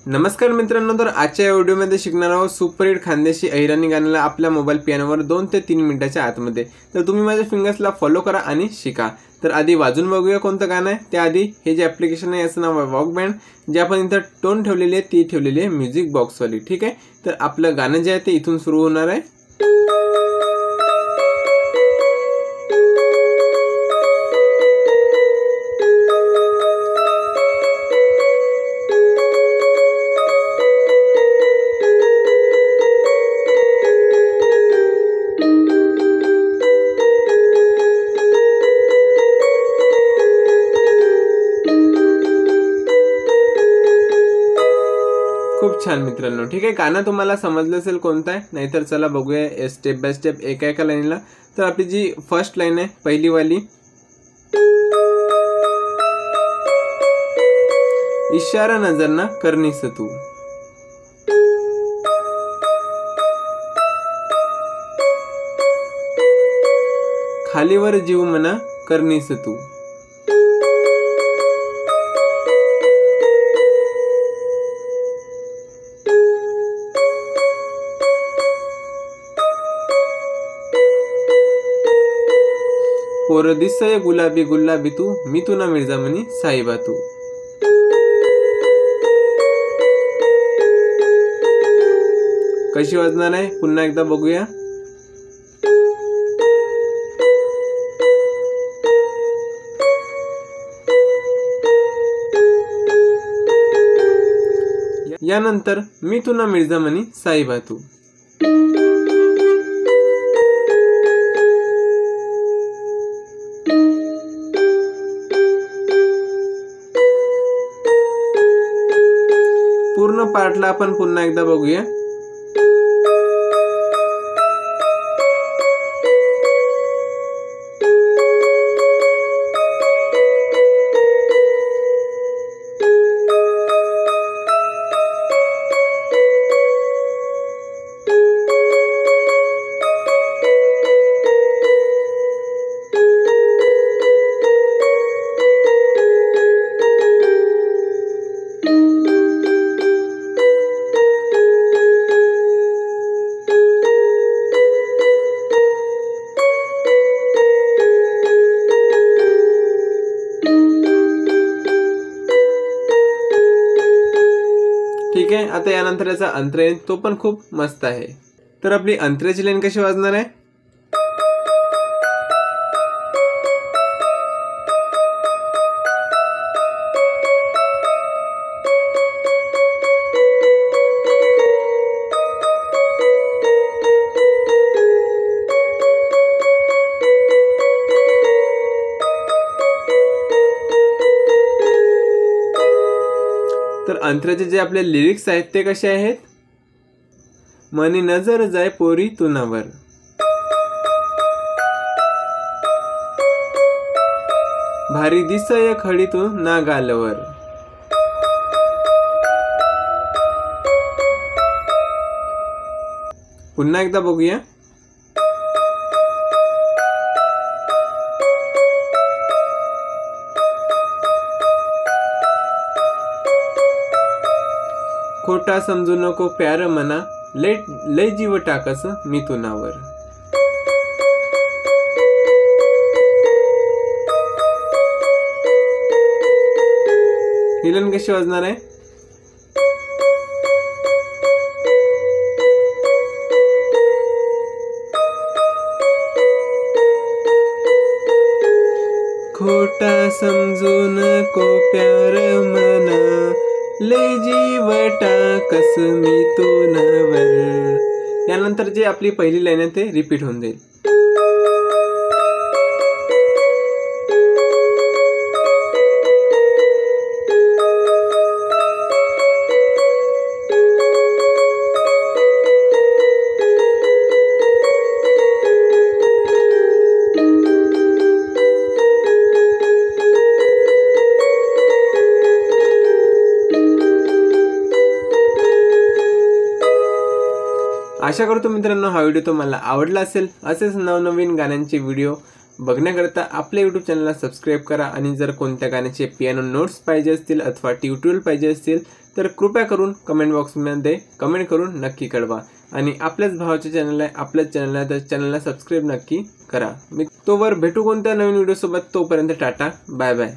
नमस्कार मित्रांनो, तर आजच्या व्हिडिओमध्ये शिकणार आहोत सुपरहिट खानदेशी अहिराणी गाण्याला आपल्या मोबाईल पियानोवर 2 ते 3 मिनिटाच्या आतमध्ये। तर तुम्ही माझ्या फिंगर्सला फॉलो करा आणि शिका। तर आधी वाजून बघूया कोणतं गाणं आहे। त्याआधी हे जे ॲप्लिकेशन आहे याचं नाव आहे वॉकबँड, जे आपण इथं टोन ठेवलेली आहे ती ठेवलेली आहे म्युझिक बॉक्सवाली, ठीक आहे। तर आपलं गाणं जे आहे ते इथून सुरू होणार आहे। खूप छान मित्रांनो, ठीक आहे। गाणं तुम्हाला समजलं असेल कोणतं आहे, नाहीतर चला बघूया स्टेप बाय स्टेप एका एका लाईनला। तर आपली जी फर्स्ट लाईन आहे पहिली वाली, इशारा नजर ना करनीस तू, खालीवर जीव मना करनीस तू, पोर दिसय गुलाबी गुलाबी तू, मी तू ना मिर्झा म्हणी साईबा तू। कशी वाजणार आहे पुन्हा एकदा बघूया। यानंतर मी तू ना मिर्झा म्हणी साईबा तू। पूर्ण पार्टला आपण पुन्हा एकदा बघूया। ठीक आहे, आता यानंतर याचा अंतर आहे तो पण खूप मस्त आहे। तर आपली अंतराची लाईन कशी वाजणार आहे। तर अंतराचे जे आपले लिरिक्स आहेत ते कसे आहेत। मनी नजर जाय पोरी तुनावर, भारी दिसय खडी तू ना गालवर, पुन्हा एकदा बघूया। खोटा समजू नको प्यार मना, लय जीव टाकस मी तुनावर। ही लाईन कशी वाजणार आहे। खोटा समजू नको प्यार मना, लय जीव टाकस मी तुनावर। यानंतर जे आपली पहिली लाईन आहे ते रिपीट होऊन जाईल। आशा करतो मित्रांनो हा व्हिडिओ तुम्हाला आवडला असेल। असेच नवनवीन गाण्यांचे व्हिडिओ बघण्याकरता आपल्या यूट्यूब चॅनलला सबस्क्राईब करा। आणि जर कोणत्या गाण्याचे पियानो नोट्स पाहिजे असतील अथवा ट्युटोरियल पाहिजे असतील तर कृपया करून कमेंट बॉक्समध्ये कमेंट करून नक्की कळवा आणि आपल्याच भावाच्या चॅनल आहे, आपल्याच चॅनल आहे, तर चॅनलला सबस्क्राईब नक्की करा. मी तोवर भेटू कोणत्या नवीन व्हिडिओसोबत. तोपर्यंत टाटा, बाय बाय.